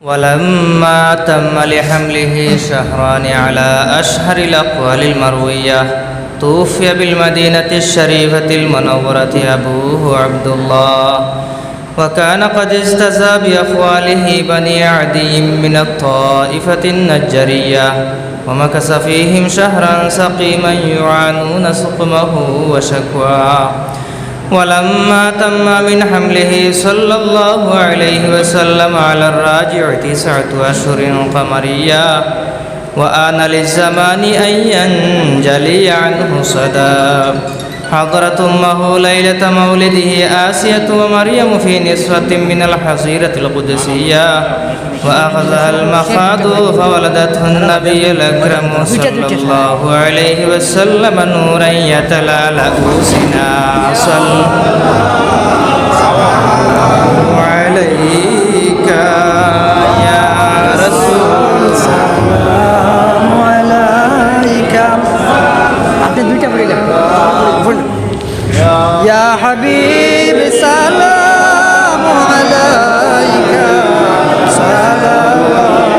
ولما تم لحمله شهران على أشهر الأقوال المروية توفي بالمدينة الشريفة المنورة أبوه عبد الله، وكان قد استزى بأقواله بني عدي من الطائفة النجرية، ومكث فيهم شهرا سقيما يعانون سقمه وشكواه. ولما تم من حمله صلى الله عليه وسلم على الراجع 9 أشهر قمرية، وآن للزمان أن ينجلي عنه صدى، حضرت أمه ليلة مولده آسية ومريم في نسوة من الحصيرة القدسية، وأخذها المخاض فولدته النبي الأكرم صلى الله عليه وسلم نورا يتلألأ سنا صلى الله عليك يا رسول سلام عليك يا حبيب سلام عليك سلام عليك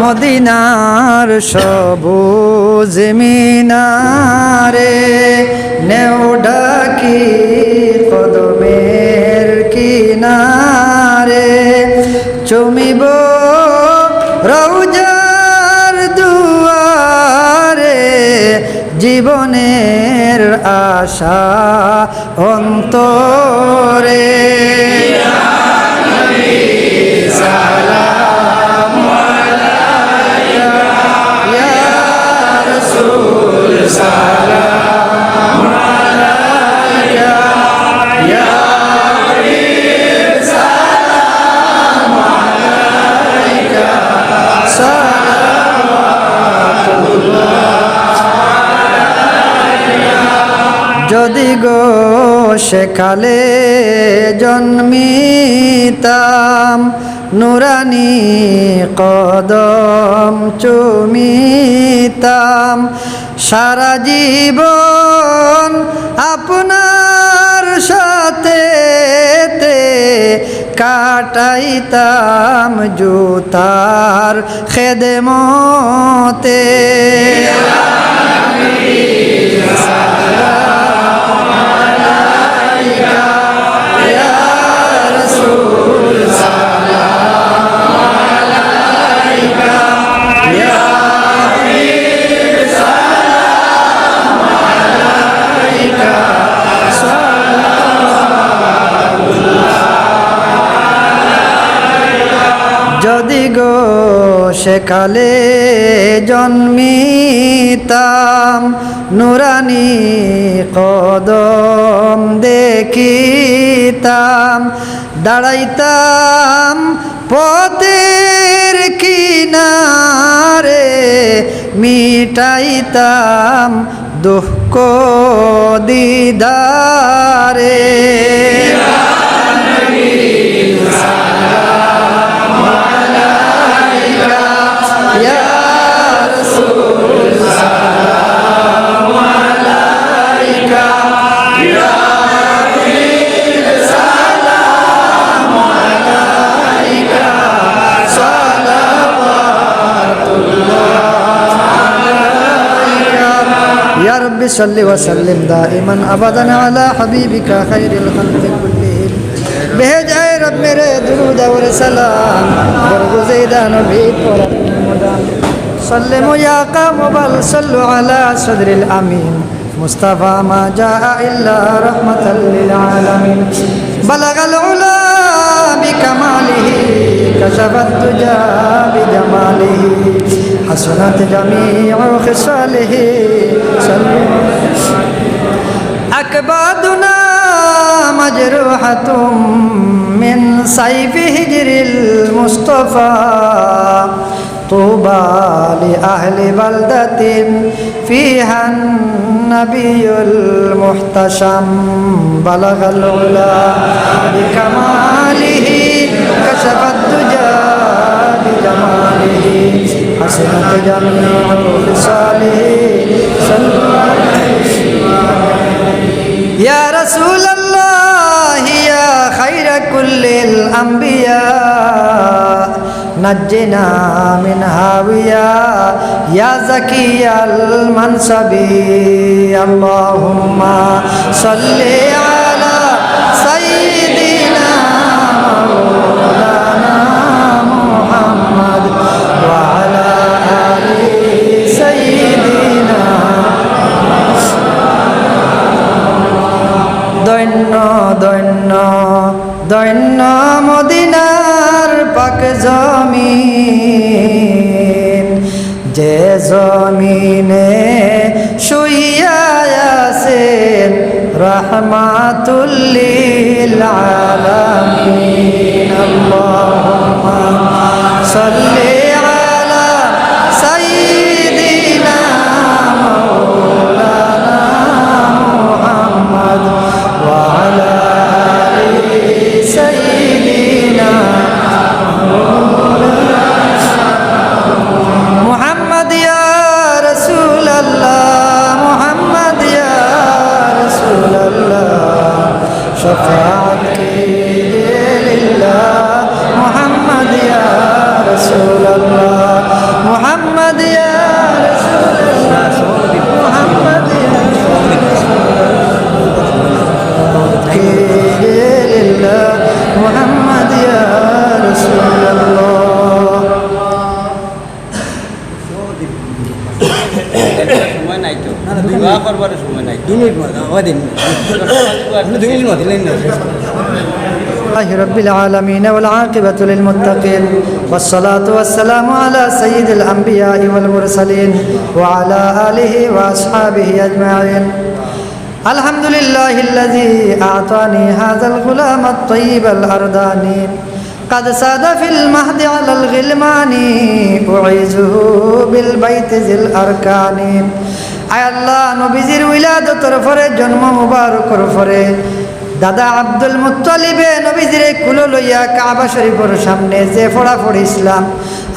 মদিনার সবুজ মিনারে নেও ডাকি কদমের কিনারে চুমিব রওজার দুয়ারে জীবনের আশা অন্তরে যদি গো সেকালে জন্মিতাম নুরানি কদম চুমিতাম সারা জীবন আপনার সাথে কাটাইতাম জুতার খেদমতে সেকালে জন্মিতাম নুরানি কদম দেখিতাম দাঁড়াইতাম পথের কিনারে মিটাইতাম দুঃখ দিদারে يا رب صل وسلم دائما ابدا على حبيبك خير الخلق كلهم بهج اے رب میرے درود اور سلام برگزیدہ نبی پر مدام سلموا يا قوم بل صلوا على صدر الامين مصطفى ما جاء الا رحمة للعالمين بلغ العلا بكماله كشف الدجى بجماله حسنت جميع خصاله أكبادنا مجروحة من سيف هجر المصطفى طوبى لأهل بلدة فيها النبي المحتشم بلغ العلا بكماله كشف الدجى بجماله حسنت جميع خصاله يا رسول الله يا خير كل الأنبياء نجنا من هاوية يا زكي المنصب اللهم صل على سيدنا مولانا محمد وعلى آل سيدنا দৈন্য দৈন্য দৈন্য মদিনার পাক জমিন যে জমিনে শুইয়া আছেন রাহমাতুল লিল আলামিন আল্লাহুম্মা সাল্লি আলা সাইয়্যিদিনা মাওলানা মুহাম্মদ ওয়া আলা আলি সাইয়্যিদিনা মুহাম্মদ ইয়া রাসূলুল্লাহ মুহাম্মদ ইয়া রাসূলুল্লাহ শফাআত कीजिए लिल्लाह मुहम्मद या रसूल अल्लाह मुहम्मद या रसूल अल्लाह मुहम्मद या कीजिए लिल्लाह मुहम्मद या रसूल अल्लाह সময় নাই তো দোয়া করবার সময় নাই 2 মিনিট মত দিন 2 মিনিট মত দিলেন না الله رب العالمين والعاقبة للمتقين والصلاة والسلام على سيد الأنبياء والمرسلين وعلى آله وأصحابه أجمعين الحمد لله الذي أعطاني هذا الغلام الطيب الأرداني قد ساد في المهد على الغلمان أعيذه بالبيت ذي الأركان আয় আল্লাহ নবীজির উলাদতের পরে জন্ম মুবারকের পরে দাদা আব্দুল মুত্তালিবে নবীজিরে কুলো লইয়া কাবা শরীফের সামনে যে ফোড়া ফড়িছিলাম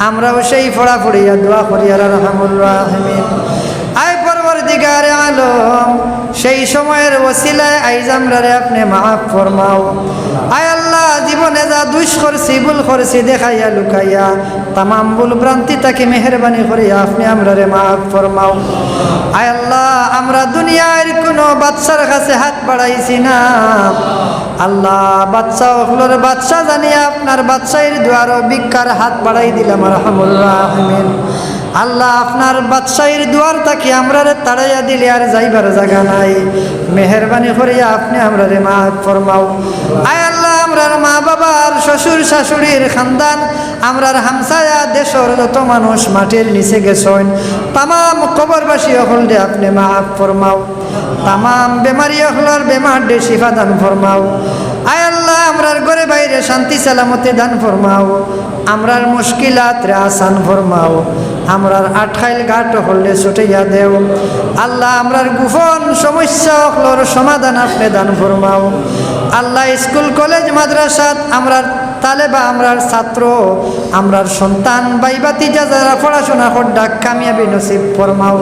আমরাও সেই ফোড়া ফড়িয়া দোয়া করি আরহামুর রাহিমিন আয় পরবর্তীকারে আলম সেই সময়ের ওসিলায় আইজ আমরারে আপনি মাফ ফরমাও আয় আল্লাহ জীবনে যা দুষ করছি ভুল করছি দেখাইয়া লুকাইয়া তামাম ভুল ভ্রান্তি তাকে মেহরবানি করিয়া আপনি আমরারে মাফ ফরমাও আয় আল্লাহ আমরা দুনিয়ার কোনো বাদশার কাছে হাত বাড়াইছি না আল্লাহ বাদশা হলোর বাদশা জানিয়া আপনার বাদশাহের দুয়ারও ভিক্ষার হাত বাড়াই দিলাম আরহামুর রাহিমিন আল্লাহ আপনার বাদশাহের দুয়ার তাকে আমরারে তাড়াইয়া দিলে আর যাইবার জায়গা নাই মেহরবানি করিয়া আপনি আমরারে মাফ ফরমাও আয় আল্লাহ আমরা আমরার মা বাবার শ্বশুর শাশুড়ির খানদান আমরার হামসায়া দেশর যত মানুষ মাটির নিচে গেছেন তাম কবরবাসী হল দে আপনি মাফ ফরমাও তাম বেমারি হলর বেমার দে শিফা দান ফরমাও আয় আল্লাহ আমরার ঘরে বাইরে শান্তি সালামতি দান ফরমাও আমরার মুশকিলাত রে আসান ফরমাও আমরার আঠাইল ঘাট হলে ছুটাইয়া দেও আল্লাহ আমরার গোপন সমস্যা হলর সমাধান আপনি দান ফরমাও আল্লাহ স্কুল কলেজ মাদ্রাসাত আমরার তালেবা আমরার ছাত্র আমরার সন্তান বাইবাতি যারা পড়াশোনা করডা কামিয়াবি নসিব ফরমাও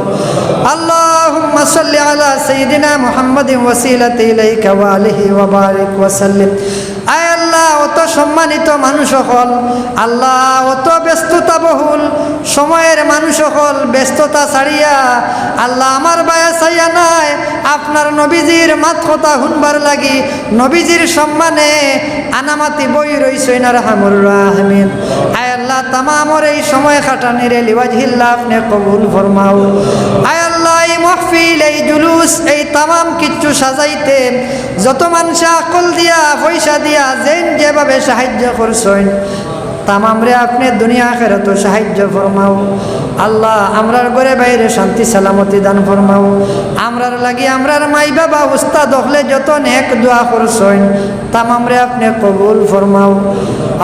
আল্লাহুম্মা সাল্লি আলা সাইয়্যিদিনা মুহাম্মাদিন ওয়াসিলাতি ইলাইকা ওয়া আলিহি ওয়া বারিক ওয়া সাল্লিম আয় আল্লাহ অত সম্মানিত মানুষ হল আল্লাহ অত ব্যস্ততা বহুল সময়ের মানুষ হল ব্যস্ততা ছাড়িয়া আল্লাহ আমার বায়া চাইয়া নাই আপনার নবীজির মাত কথা শুনবার লাগি নবীজির সম্মানে আনামাতি বই রইছেন আরহামুর রাহিমিন আয় আল্লাহ তামামর এই সময় খাটানির লিওয়াজহিল্লাহ আপনি কবুল ফরমাও আয় আল্লাহ এই মাহফিল এই জুলুস এই তামাম কিচ্ছু সাজাইতে যত মানুষ আকল দিয়া পয়সা দিয়া যেভাবে সাহায্য করছেন তামামরে আপনি দুনিয়া আখিরাত সাহায্য ফরমাও আল্লাহ আমরার ঘরে বাইরে শান্তি সালামতি দান ফরমাও আমরার লাগি আমরার মাই বাবা উস্তাদ হলে যত নেক দোয়া করছেন তামামরে আপনি কবুল ফরমাও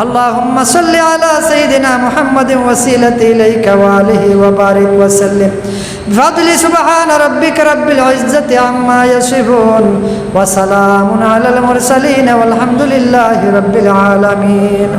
আল্লাহুম্মা সাল্লি আলা সাইয়্যিদিনা মুহাম্মাদিন ওয়াসিলাতি ইলাইকা ওয়া আলিহি ওয়া বারিক ওয়া সাল্লিম বিফাদলি সুবহান রাব্বিকা রাব্বিল ইজ্জাতি আম্মা ইয়াসিফুন ওয়া সালামুন আলাল মুরসালিন ওয়াল হামদুলিল্লাহি রাব্বিল আলামিন।